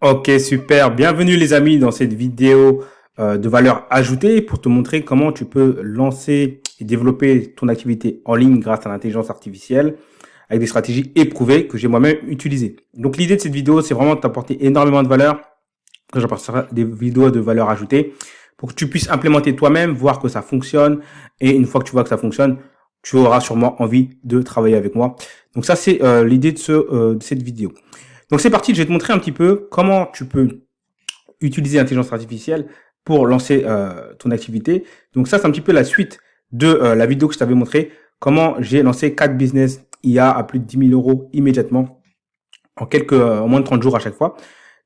Ok, super. Bienvenue les amis dans cette vidéo de valeur ajoutée pour te montrer comment tu peux lancer et développer ton activité en ligne grâce à l'intelligence artificielle avec des stratégies éprouvées que j'ai moi-même utilisées. Donc l'idée de cette vidéo, c'est vraiment de t'apporter énormément de valeur. J'apporterai des vidéos de valeur ajoutée pour que tu puisses implémenter toi-même, voir que ça fonctionne. Et une fois que tu vois que ça fonctionne, tu auras sûrement envie de travailler avec moi. Donc ça, c'est l'idée de cette vidéo. Donc c'est parti, je vais te montrer un petit peu comment tu peux utiliser l'intelligence artificielle pour lancer ton activité. Donc ça, c'est un petit peu la suite de la vidéo que je t'avais montré, comment j'ai lancé 4 business IA à plus de 10 000 euros immédiatement en moins de 30 jours à chaque fois.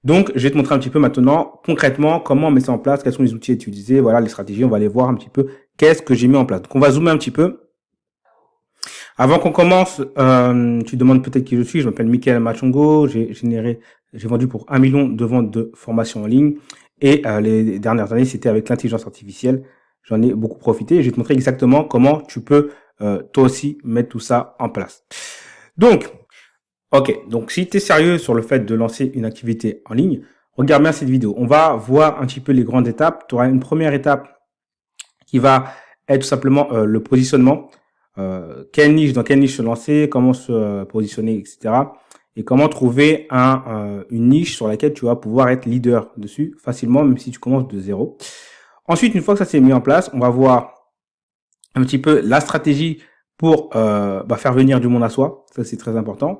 Donc, je vais te montrer un petit peu maintenant, concrètement, comment on met ça en place, quels sont les outils utilisés, voilà, les stratégies, on va aller voir un petit peu qu'est-ce que j'ai mis en place. Donc, on va zoomer un petit peu. Avant qu'on commence, tu demandes peut-être qui je suis. Je m'appelle Mickaël Machongo. J'ai vendu pour 1 million de ventes de formations en ligne. Et les dernières années, c'était avec l'intelligence artificielle. J'en ai beaucoup profité. Je vais te montrer exactement comment tu peux toi aussi mettre tout ça en place. Donc, ok. Donc, si tu es sérieux sur le fait de lancer une activité en ligne, regarde bien cette vidéo. On va voir un petit peu les grandes étapes. Tu auras une première étape qui va être tout simplement le positionnement. Dans quelle niche se lancer, comment se positionner, etc. Et comment trouver une niche sur laquelle tu vas pouvoir être leader dessus facilement, même si tu commences de zéro. Ensuite, une fois que ça s'est mis en place, on va voir un petit peu la stratégie pour faire venir du monde à soi. Ça, c'est très important.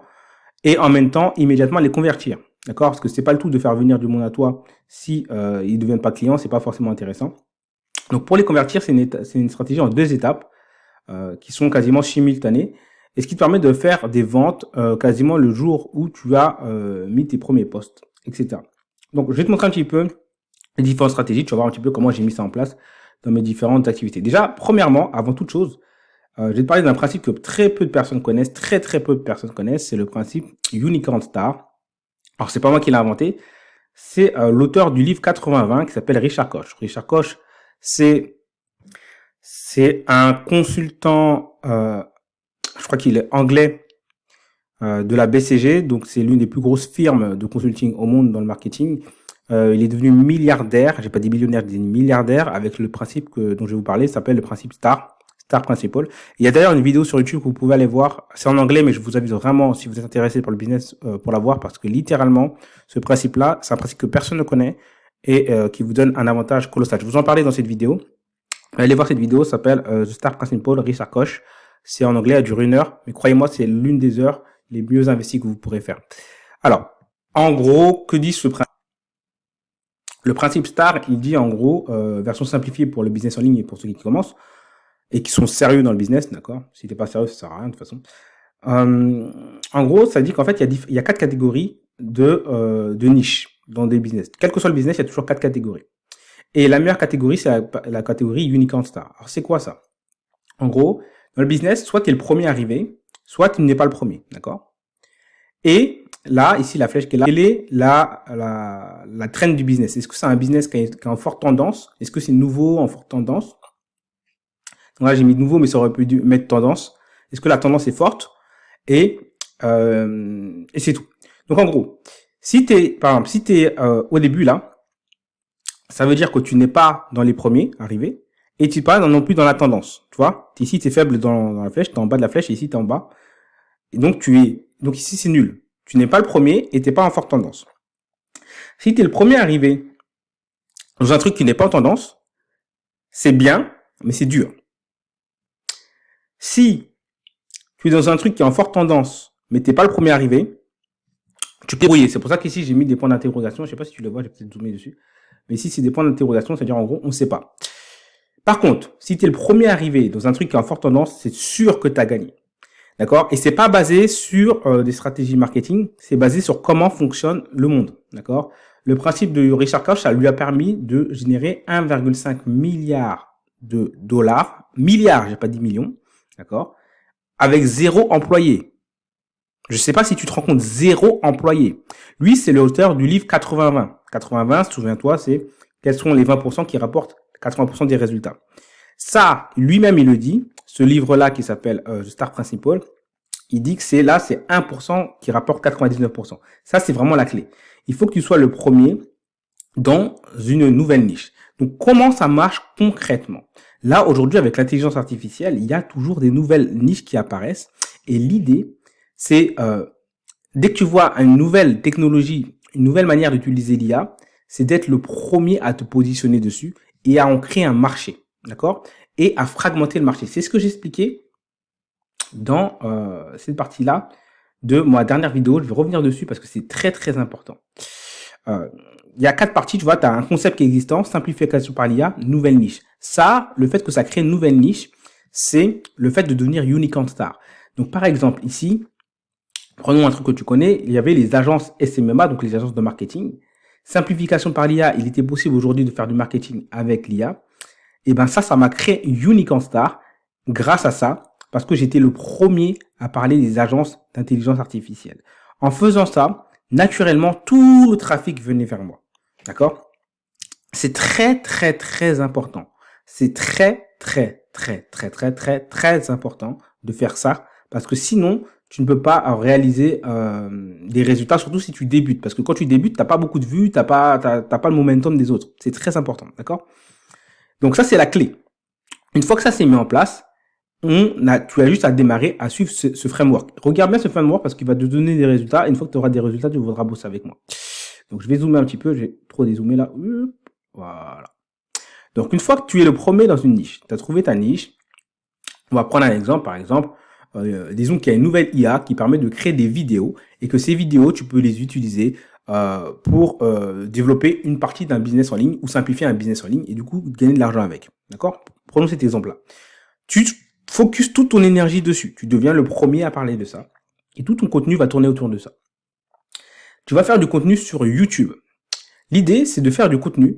Et en même temps, immédiatement les convertir. D'accord? Parce que c'est pas le tout de faire venir du monde à toi si ils deviennent pas clients, c'est pas forcément intéressant. Donc pour les convertir, c'est une stratégie en 2 étapes. Qui sont quasiment simultanés, et ce qui te permet de faire des ventes quasiment le jour où tu as mis tes premiers posts, etc. Donc, je vais te montrer un petit peu les différentes stratégies. Tu vas voir un petit peu comment j'ai mis ça en place dans mes différentes activités. Déjà, premièrement, avant toute chose, je vais te parler d'un principe que très peu de personnes connaissent, très peu de personnes connaissent, c'est le principe Unicorn Star. Alors, c'est pas moi qui l'ai inventé, c'est l'auteur du livre 80-20 qui s'appelle Richard Koch. Richard Koch, c'est un consultant, je crois qu'il est anglais, de la BCG, donc c'est l'une des plus grosses firmes de consulting au monde dans le marketing. Il est devenu milliardaire, j'ai pas dit millionnaire, j'ai dit milliardaire, avec le principe dont je vais vous parler, ça s'appelle le principe Star Principle. Il y a d'ailleurs une vidéo sur YouTube que vous pouvez aller voir, c'est en anglais, mais je vous invite vraiment, si vous êtes intéressé par le business, pour la voir, parce que littéralement, ce principe-là, c'est un principe que personne ne connaît et qui vous donne un avantage colossal. Je vous en parlais dans cette vidéo. Allez voir cette vidéo, ça s'appelle The Star Principle, Richard Koch. C'est en anglais, elle dure 1 heure, mais croyez-moi, c'est l'une des heures les mieux investies que vous pourrez faire. Alors, en gros, que dit ce principe? Le principe STAR, il dit en gros, version simplifiée pour le business en ligne et pour ceux qui commencent et qui sont sérieux dans le business, d'accord? Si t'es pas sérieux, ça sert à rien de toute façon. En gros, ça dit qu'en fait, il y a 4 catégories de niches dans des business. Quel que soit le business, il y a toujours 4 catégories. Et la meilleure catégorie, c'est la catégorie Unicorn Star. Alors, c'est quoi ça? En gros, dans le business, soit tu es le premier arrivé, soit tu n'es pas le premier, d'accord? Et là, ici, la flèche qui est là, quelle est la trend du business? Est-ce que c'est un business qui est en forte tendance? Est-ce que c'est nouveau, en forte tendance? Donc là, j'ai mis nouveau, mais ça aurait pu mettre tendance. Est-ce que la tendance est forte? Et c'est tout. Donc, en gros, par exemple, si t'es au début, là, ça veut dire que tu n'es pas dans les premiers arrivés et tu n'es pas non plus dans la tendance. Tu vois, ici, tu es faible dans la flèche, tu es en bas de la flèche et ici, tu es en bas. Et donc, donc ici, c'est nul. Tu n'es pas le premier et tu n'es pas en forte tendance. Si tu es le premier arrivé dans un truc qui n'est pas en tendance, c'est bien, mais c'est dur. Si tu es dans un truc qui est en forte tendance, mais tu n'es pas le premier arrivé, tu peux débrouiller. C'est pour ça qu'ici, j'ai mis des points d'interrogation. Je ne sais pas si tu le vois, j'ai peut-être zoomé dessus. Mais ici, c'est des points d'interrogation, c'est-à-dire en gros, on ne sait pas. Par contre, si tu es le premier arrivé dans un truc qui est en forte tendance, c'est sûr que tu as gagné. D'accord? Et c'est pas basé sur des stratégies marketing, c'est basé sur comment fonctionne le monde. D'accord? Le principe de Richard Koch, ça lui a permis de générer 1,5 milliard de dollars. Milliards, j'ai pas dit millions. D'accord? Avec 0 employé. Je sais pas si tu te rends compte, 0 employé. Lui, c'est l'auteur du livre 80-20. 80-20, souviens-toi, c'est quels sont les 20% qui rapportent 80% des résultats. Ça, lui-même, il le dit. Ce livre-là qui s'appelle The Star Principle, il dit que c'est 1% qui rapporte 99%. Ça, c'est vraiment la clé. Il faut que tu sois le premier dans une nouvelle niche. Donc, comment ça marche concrètement? Là, aujourd'hui, avec l'intelligence artificielle, il y a toujours des nouvelles niches qui apparaissent. Et l'idée, c'est dès que tu vois une nouvelle technologie, une nouvelle manière d'utiliser l'IA, c'est d'être le premier à te positionner dessus et à en créer un marché, d'accord? Et à fragmenter le marché. C'est ce que j'expliquais dans cette partie-là de ma dernière vidéo. Je vais revenir dessus parce que c'est très, très important. Il y a 4 parties, tu vois, tu as un concept qui est existant, simplification par l'IA, nouvelle niche. Ça, le fait que ça crée une nouvelle niche, c'est le fait de devenir unicorn star. Donc, par exemple, ici, prenons un truc que tu connais, il y avait les agences SMMA, donc les agences de marketing. Simplification par l'IA, il était possible aujourd'hui de faire du marketing avec l'IA. Et ben ça m'a créé Unicorn Star grâce à ça, parce que j'étais le premier à parler des agences d'intelligence artificielle. En faisant ça, naturellement, tout le trafic venait vers moi. D'accord? C'est très, très, très important. C'est très, très, très, très, très, très, très important de faire ça, parce que sinon, tu ne peux pas réaliser des résultats, surtout si tu débutes. Parce que quand tu débutes, t'as pas beaucoup de vues, t'as pas le momentum des autres. C'est très important, d'accord? Donc ça, c'est la clé. Une fois que ça s'est mis en place, tu as juste à démarrer, à suivre ce framework. Regarde bien ce framework parce qu'il va te donner des résultats. Et une fois que tu auras des résultats, tu voudras bosser avec moi. Donc je vais zoomer un petit peu, j'ai trop dézoomé là. Voilà. Donc une fois que tu es le premier dans une niche, tu as trouvé ta niche, on va prendre un exemple, par exemple, disons qu'il y a une nouvelle IA qui permet de créer des vidéos et que ces vidéos, tu peux les utiliser pour développer une partie d'un business en ligne ou simplifier un business en ligne et du coup gagner de l'argent avec. D'accord? Prenons cet exemple-là. Tu focuses toute ton énergie dessus. Tu deviens le premier à parler de ça et tout ton contenu va tourner autour de ça. Tu vas faire du contenu sur YouTube. L'idée, c'est de faire du contenu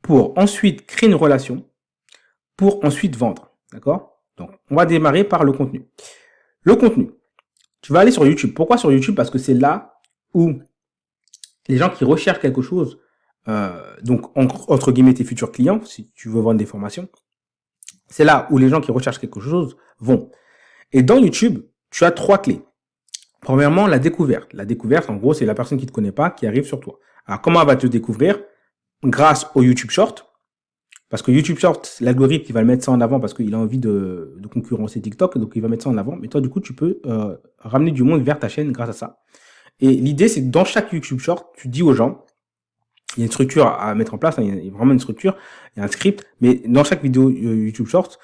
pour ensuite créer une relation, pour ensuite vendre. D'accord? Donc, on va démarrer par le contenu. Le contenu. Tu vas aller sur YouTube. Pourquoi sur YouTube? Parce que c'est là où les gens qui recherchent quelque chose, donc entre guillemets tes futurs clients, si tu veux vendre des formations, c'est là où les gens qui recherchent quelque chose vont. Et dans YouTube, tu as 3 clés. Premièrement, la découverte. La découverte, en gros, c'est la personne qui ne te connaît pas qui arrive sur toi. Alors, comment elle va te découvrir? Grâce au YouTube Short. Parce que YouTube Short, l'algorithme, il va le mettre ça en avant parce qu'il a envie de concurrencer TikTok, donc il va mettre ça en avant. Mais toi, du coup, tu peux ramener du monde vers ta chaîne grâce à ça. Et l'idée, c'est que dans chaque YouTube Short, tu dis aux gens, il y a une structure à mettre en place, hein, il y a vraiment une structure, il y a un script, mais dans chaque vidéo YouTube Short,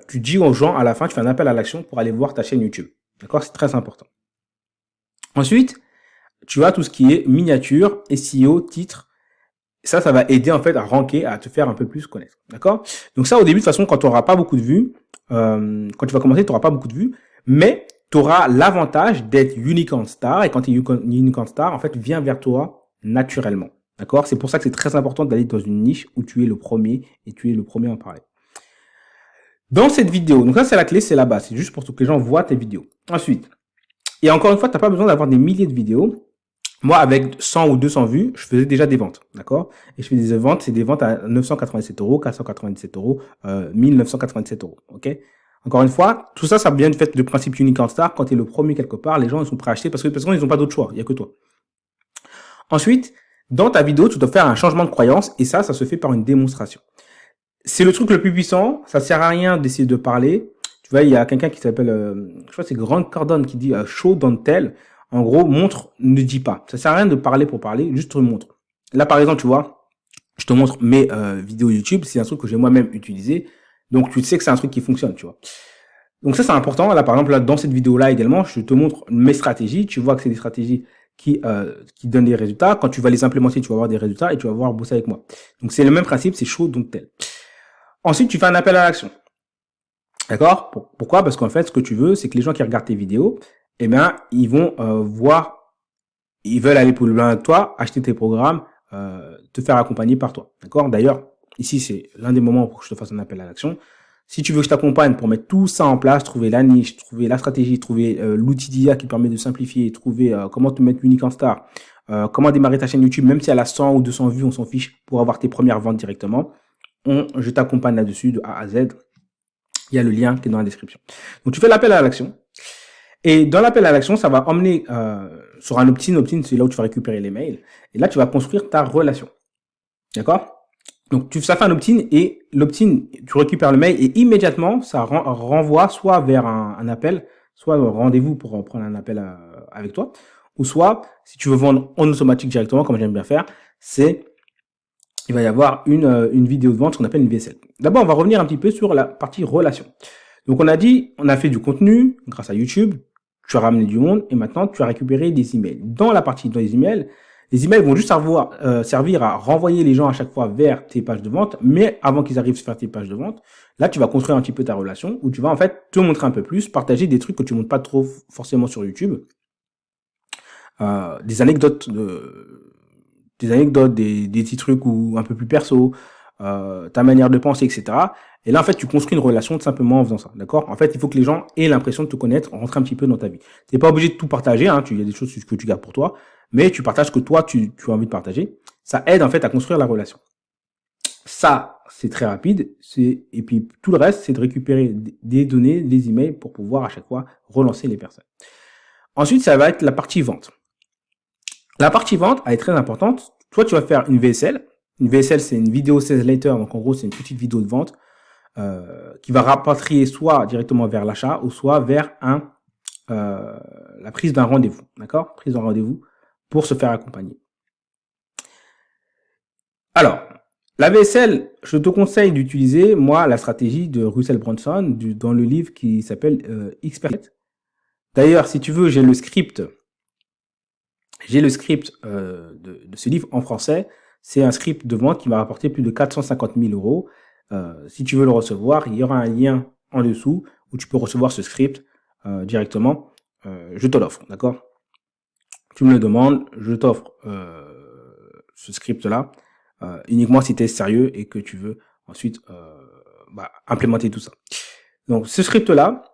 tu dis aux gens, à la fin, tu fais un appel à l'action pour aller voir ta chaîne YouTube. D'accord? C'est très important. Ensuite, tu as tout ce qui est miniature, SEO, titre. Ça va aider en fait à ranker, à te faire un peu plus connaître. D'accord? Donc ça, au début, de toute façon, quand tu n'auras pas beaucoup de vues, quand tu vas commencer, tu n'auras pas beaucoup de vues, mais tu auras l'avantage d'être Unicorn Star. Et quand tu es Unicorn Star, en fait, vient vers toi naturellement. D'accord? C'est pour ça que c'est très important d'aller dans une niche où tu es le premier et tu es le premier à en parler. Dans cette vidéo, donc ça, c'est la clé, c'est la base. C'est juste pour que les gens voient tes vidéos. Ensuite, et encore une fois, tu n'as pas besoin d'avoir des milliers de vidéos. Moi, avec 100 ou 200 vues, je faisais déjà des ventes, d'accord? Et je fais des ventes, c'est des ventes à 987 euros, 497 euros, 1987 euros, ok? Encore une fois, tout ça, ça vient du fait du principe Unicorn Star. Quand tu es le premier quelque part, les gens ils sont prêts à acheter parce qu'ils n'ont pas d'autre choix, il n'y a que toi. Ensuite, dans ta vidéo, tu dois faire un changement de croyance et ça se fait par une démonstration. C'est le truc le plus puissant, ça sert à rien d'essayer de parler. Tu vois, il y a quelqu'un qui s'appelle, je crois que c'est Grant Cardone qui dit show don't tell. En gros, montre, ne dis pas. Ça sert à rien de parler pour parler, juste montre. Là, par exemple, tu vois, je te montre mes vidéos YouTube. C'est un truc que j'ai moi-même utilisé. Donc, tu sais que c'est un truc qui fonctionne, tu vois. Donc, ça, c'est important. Là, par exemple, là, dans cette vidéo-là également, je te montre mes stratégies. Tu vois que c'est des stratégies qui donnent des résultats. Quand tu vas les implémenter, tu vas avoir des résultats et tu vas pouvoir bosser avec moi. Donc, c'est le même principe. C'est show, don't tell. Ensuite, tu fais un appel à l'action. D'accord? Pourquoi? Parce qu'en fait, ce que tu veux, c'est que les gens qui regardent tes vidéos, eh bien, ils vont voir, ils veulent aller plus loin avec toi, acheter tes programmes, te faire accompagner par toi. D'accord? D'ailleurs, ici, c'est l'un des moments pour que je te fasse un appel à l'action. Si tu veux que je t'accompagne pour mettre tout ça en place, trouver la niche, trouver la stratégie, trouver l'outil d'IA qui permet de simplifier, trouver comment te mettre Unicorn Star, comment démarrer ta chaîne YouTube, même si elle a 100 ou 200 vues, on s'en fiche, pour avoir tes premières ventes directement, je t'accompagne là-dessus de A à Z. Il y a le lien qui est dans la description. Donc, tu fais l'appel à l'action. Et dans l'appel à l'action, ça va emmener sur un opt-in. Opt-in, c'est là où tu vas récupérer les mails. Et là, tu vas construire ta relation. D'accord? Donc, ça fait un opt-in et l'opt-in, tu récupères le mail et immédiatement, ça renvoie soit vers un appel, soit un rendez-vous pour prendre un appel avec toi, ou soit, si tu veux vendre en automatique directement, comme j'aime bien faire, il va y avoir une vidéo de vente qu'on appelle une VSL. D'abord, on va revenir un petit peu sur la partie relation. Donc, on a dit, on a fait du contenu grâce à YouTube, tu as ramené du monde et maintenant, tu as récupéré des emails. Dans les emails vont juste servir à renvoyer les gens à chaque fois vers tes pages de vente, mais avant qu'ils arrivent vers tes pages de vente, là, tu vas construire un petit peu ta relation où tu vas en fait te montrer un peu plus, partager des trucs que tu montres pas trop forcément sur YouTube, des anecdotes, des petits trucs ou un peu plus perso, ta manière de penser, etc. Et là, en fait, tu construis une relation tout simplement en faisant ça, d'accord? En fait, il faut que les gens aient l'impression de te connaître, rentrer un petit peu dans ta vie. T'es pas obligé de tout partager, hein, il y a des choses que tu gardes pour toi, mais tu partages ce que toi, tu as envie de partager. Ça aide, en fait, à construire la relation. Ça, c'est très rapide, et puis tout le reste, c'est de récupérer des données, des emails pour pouvoir à chaque fois relancer les personnes. Ensuite, ça va être la partie vente. La partie vente, elle est très importante. Toi, tu vas faire une VSL. Une VSL, c'est une vidéo sales later. Donc, en gros, c'est une petite vidéo de vente qui va rapatrier soit directement vers l'achat ou soit vers la prise d'un rendez-vous. D'accord? Prise d'un rendez-vous pour se faire accompagner. Alors, la VSL, je te conseille d'utiliser, moi, la stratégie de Russell Brunson dans le livre qui s'appelle Expert. D'ailleurs, si tu veux, j'ai le script de ce livre en français. C'est un script de vente qui m'a rapporté plus de 450 000 euros. Si tu veux le recevoir, il y aura un lien en dessous où tu peux recevoir ce script directement. Je te l'offre, d'accord? Tu me le demandes, je t'offre ce script-là uniquement si tu es sérieux et que tu veux ensuite implémenter tout ça. Donc, ce script-là,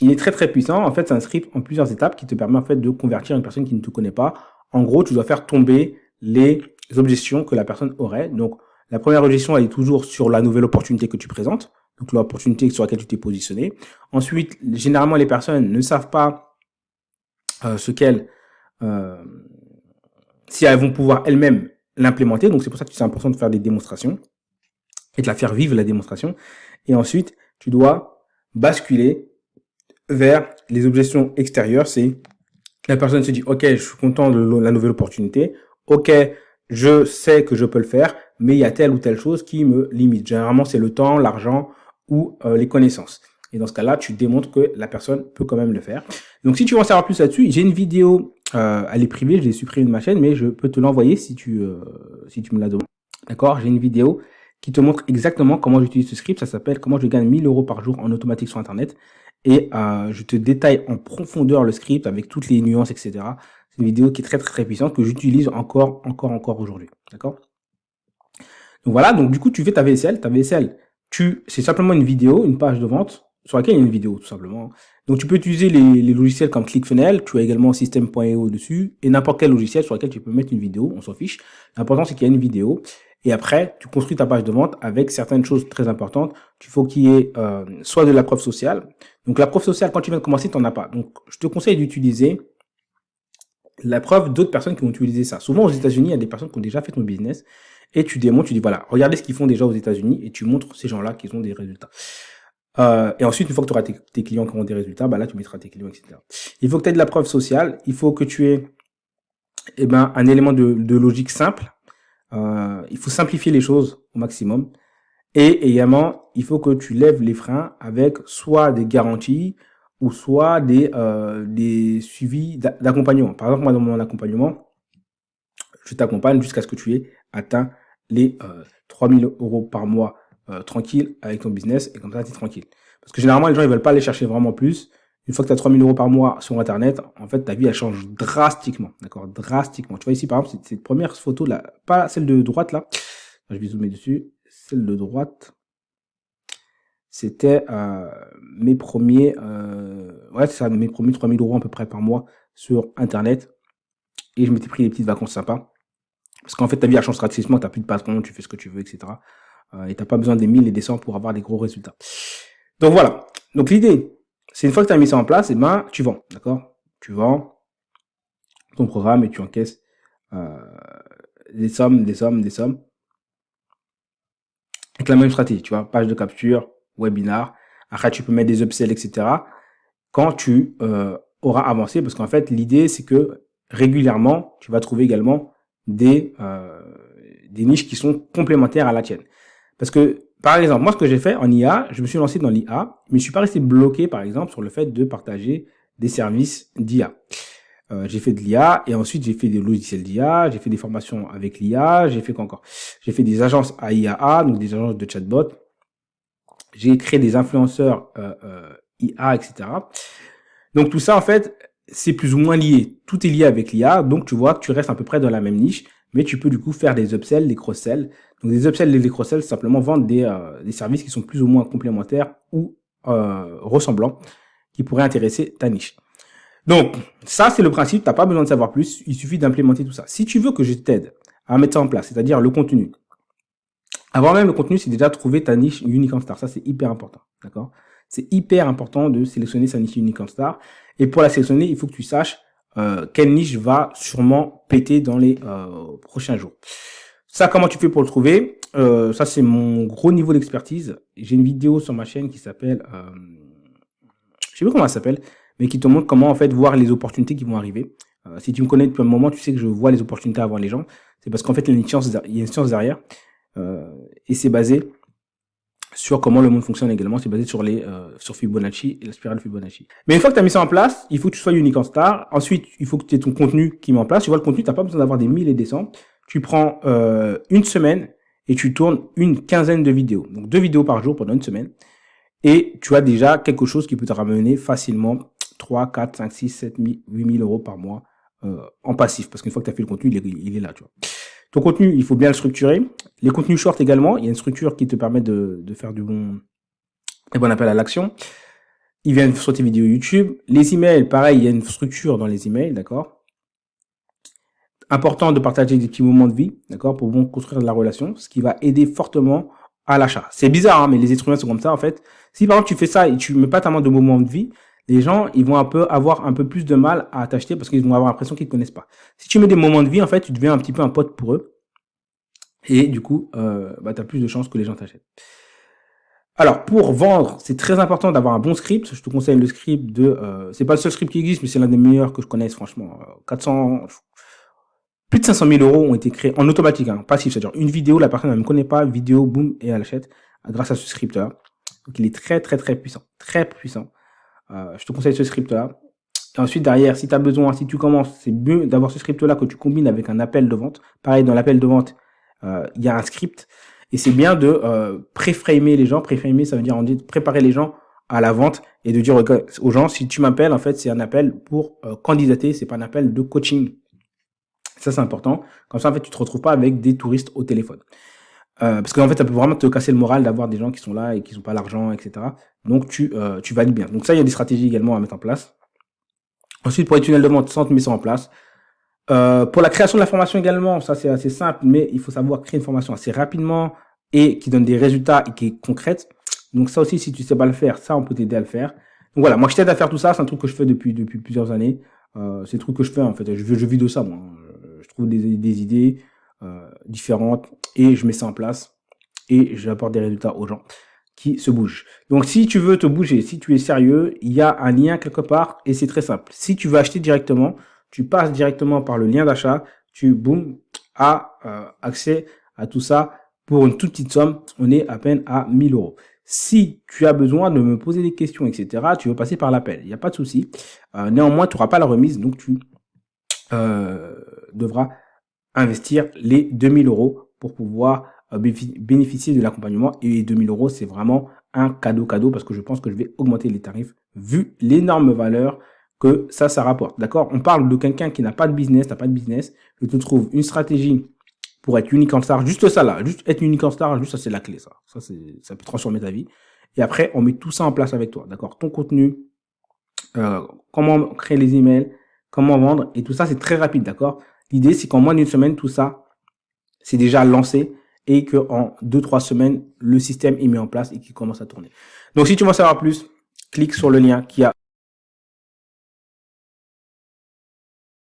il est très très puissant. En fait, c'est un script en plusieurs étapes qui te permet en fait de convertir une personne qui ne te connaît pas. En gros, tu dois faire tomber les objections que la personne aurait. Donc, la première objection, elle est toujours sur la nouvelle opportunité que tu présentes. Donc, l'opportunité sur laquelle tu t'es positionné. Ensuite, généralement, les personnes ne savent pas si elles vont pouvoir elles-mêmes l'implémenter. Donc, c'est pour ça que c'est important de faire des démonstrations et de la faire vivre la démonstration. Et ensuite, tu dois basculer vers les objections extérieures. C'est la personne se dit ok, je suis content de la nouvelle opportunité, ok, je sais que je peux le faire, mais il y a telle ou telle chose qui me limite. Généralement, c'est le temps, l'argent ou les connaissances. Et dans ce cas-là, tu démontres que la personne peut quand même le faire. Donc, si tu veux en savoir plus là-dessus, j'ai une vidéo, elle est privée, je l'ai supprimée de ma chaîne, mais je peux te l'envoyer si tu me la demandes. D'accord? J'ai une vidéo qui te montre exactement comment j'utilise ce script. Ça s'appelle comment je gagne 1000 euros par jour en automatique sur Internet. Et je te détaille en profondeur le script avec toutes les nuances, etc. C'est une vidéo qui est très très très puissante que j'utilise encore aujourd'hui. D'accord? Donc voilà, donc du coup tu fais ta VSL. Ta VSL, c'est simplement une vidéo, une page de vente sur laquelle il y a une vidéo tout simplement. Donc tu peux utiliser les logiciels comme ClickFunnels, tu as également System.io dessus et n'importe quel logiciel sur lequel tu peux mettre une vidéo, on s'en fiche. L'important c'est qu'il y ait une vidéo. Et après, tu construis ta page de vente avec certaines choses très importantes. Il faut qu'il y ait soit de la preuve sociale. Donc la preuve sociale, quand tu viens de commencer, tu n'en as pas. Donc je te conseille d'utiliser la preuve d'autres personnes qui vont utiliser ça. Souvent aux États-Unis, il y a des personnes qui ont déjà fait ton business et tu démontres, tu dis voilà, regardez ce qu'ils font déjà aux États-Unis et tu montres ces gens-là qui ont des résultats. Et ensuite, une fois que tu auras tes clients qui ont des résultats, là tu mettras tes clients, etc. Il faut que tu aies de la preuve sociale. Il faut que tu aies un élément de logique simple. Il faut simplifier les choses au maximum. Et également, il faut que tu lèves les freins avec soit des garanties ou soit des suivis d'accompagnement. Par exemple, moi, dans mon accompagnement, je t'accompagne jusqu'à ce que tu aies atteint les 3000 euros par mois tranquille avec ton business et comme ça, tu es tranquille. Parce que généralement, les gens, ils veulent pas aller chercher vraiment plus. Une fois que tu as 3000 euros par mois sur Internet, en fait, ta vie, elle change drastiquement. D'accord? Drastiquement. Tu vois ici, par exemple, cette première photo là, pas celle de droite là. Je vais zoomer dessus. Celle de droite. C'était mes premiers, c'est ça, mes premiers 3000 euros à peu près par mois sur Internet. Et je m'étais pris des petites vacances sympas. Parce qu'en fait, ta vie, elle change drastiquement. Tu n'as plus de patron, tu fais ce que tu veux, etc. Et tu n'as pas besoin des 1000 et des 100 pour avoir des gros résultats. Donc voilà. Donc l'idée, c'est une fois que tu as mis ça en place, et ben, tu vends, d'accord? Tu vends ton programme et tu encaisses des sommes. Avec la même stratégie, tu vois, page de capture, webinar. Après, tu peux mettre des upsells, etc. Quand tu auras avancé, parce qu'en fait, l'idée, c'est que régulièrement, tu vas trouver également des niches qui sont complémentaires à la tienne. Parce que, par exemple, moi, ce que j'ai fait en IA, je me suis lancé dans l'IA, mais je suis pas resté bloqué, par exemple, sur le fait de partager des services d'IA. J'ai fait de l'IA et ensuite j'ai fait des logiciels d'IA, j'ai fait des formations avec l'IA, j'ai fait quoi encore? J'ai fait des agences à IAA, donc des agences de chatbot. J'ai créé des influenceurs IA, etc. Donc tout ça, en fait, c'est plus ou moins lié. Tout est lié avec l'IA, donc tu vois que tu restes à peu près dans la même niche, mais tu peux du coup faire des upsells, des cross-sells. Donc des upsells et des cross-sells, simplement vendre des services qui sont plus ou moins complémentaires ou ressemblants, qui pourraient intéresser ta niche. Donc, ça, c'est le principe. T'as pas besoin de savoir plus. Il suffit d'implémenter tout ça. Si tu veux que je t'aide à mettre ça en place, c'est-à-dire le contenu. Avant même le contenu, c'est déjà trouver ta niche unique en star. Ça, c'est hyper important. D'accord? C'est hyper important de sélectionner sa niche unique en star. Et pour la sélectionner, il faut que tu saches quelle niche va sûrement péter dans les prochains jours. Ça, comment tu fais pour le trouver? Ça, c'est mon gros niveau d'expertise. J'ai une vidéo sur ma chaîne qui s'appelle... je sais pas comment elle s'appelle, mais qui te montre comment en fait voir les opportunités qui vont arriver. Si tu me connais depuis un moment, tu sais que je vois les opportunités avant les gens. C'est parce qu'en fait, il y a une science derrière. Et c'est basé sur comment le monde fonctionne également. C'est basé sur sur Fibonacci et la spirale Fibonacci. Mais une fois que tu as mis ça en place, il faut que tu sois unique en star. Ensuite, il faut que tu aies ton contenu qui met en place. Tu vois, le contenu, tu n'as pas besoin d'avoir des 1000 et des 100. Tu prends une semaine et tu tournes une quinzaine de vidéos. Donc 2 vidéos par jour pendant une semaine. Et tu as déjà quelque chose qui peut te ramener facilement 3, 4, 5, 6, 7 000, 8 000 euros par mois en passif. Parce qu'une fois que tu as fait le contenu, il est là, tu vois. Ton contenu, il faut bien le structurer. Les contenus short également, il y a une structure qui te permet de faire des bons appels à l'action. Ils viennent sur tes vidéos YouTube. Les emails, pareil, il y a une structure dans les emails, d'accord? Important de partager des petits moments de vie, d'accord, pour bon construire de la relation, ce qui va aider fortement à l'achat. C'est bizarre, hein, mais les êtres humains sont comme ça, en fait. Si par exemple tu fais ça et tu mets pas tellement de moments de vie, les gens, ils vont avoir un peu plus de mal à t'acheter parce qu'ils vont avoir l'impression qu'ils te connaissent pas. Si tu mets des moments de vie, en fait, tu deviens un petit peu un pote pour eux. Et du coup, tu as plus de chances que les gens t'achètent. Alors, pour vendre, c'est très important d'avoir un bon script. Je te conseille le script c'est pas le seul script qui existe, mais c'est l'un des meilleurs que je connaisse, franchement. 400, plus de 500 000 euros ont été créés en automatique, hein, passif. C'est-à-dire, une vidéo, la personne ne me connaît pas, vidéo, boum, et elle achète grâce à ce script-là. Donc, il est très, très, très puissant. Très puissant. Je te conseille ce script-là. Et ensuite, derrière, si tu as besoin, si tu commences, c'est mieux d'avoir ce script-là que tu combines avec un appel de vente. Pareil, dans l'appel de vente, il y a un script. Et c'est bien de pré-framer les gens. Pré-framer, ça veut dire on dit préparer les gens à la vente et de dire aux gens, si tu m'appelles, en fait, c'est un appel pour candidater, c'est pas un appel de coaching. Ça, c'est important. Comme ça, en fait, tu te retrouves pas avec des touristes au téléphone. Parce qu'en fait, ça peut vraiment te casser le moral d'avoir des gens qui sont là et qui n'ont pas l'argent, etc. Donc, tu valides bien. Donc ça, il y a des stratégies également à mettre en place. Ensuite, pour les tunnels de vente, tu mets ça en place. Pour la création de la formation également, ça c'est assez simple, mais il faut savoir créer une formation assez rapidement et qui donne des résultats et qui est concrète. Donc ça aussi, si tu sais pas le faire, ça on peut t'aider à le faire. Donc voilà, moi je t'aide à faire tout ça, c'est un truc que je fais depuis plusieurs années. C'est un truc que je fais en fait, je vis de ça moi. Je trouve des idées différentes et je mets ça en place et j'apporte des résultats aux gens qui se bougent. Donc si tu veux te bouger, si tu es sérieux, il y a un lien quelque part et c'est très simple. Si tu veux acheter directement, tu passes directement par le lien d'achat, tu boum, as accès à tout ça pour une toute petite somme. On est à peine à 1000 euros. Si tu as besoin de me poser des questions, etc., tu veux passer par l'appel. Il n'y a pas de souci. Néanmoins, tu n'auras pas la remise, donc tu devras investir les 2000 euros pour pouvoir bénéficier de l'accompagnement. Et 2000 euros, c'est vraiment un cadeau parce que je pense que je vais augmenter les tarifs vu l'énorme valeur que ça rapporte. D'accord? On parle de quelqu'un qui n'a pas de business, je te trouve une stratégie pour être unique en star, juste ça là, juste être unique en star, juste ça c'est la clé ça. Ça peut transformer ta vie. Et après, on met tout ça en place avec toi. D'accord? Ton contenu, comment créer les emails, comment vendre, et tout ça c'est très rapide, d'accord? L'idée c'est qu'en moins d'une semaine, tout ça, c'est déjà lancé et qu'en 2-3 semaines, le système est mis en place et qu'il commence à tourner. Donc si tu veux en savoir plus, clique sur le lien qui a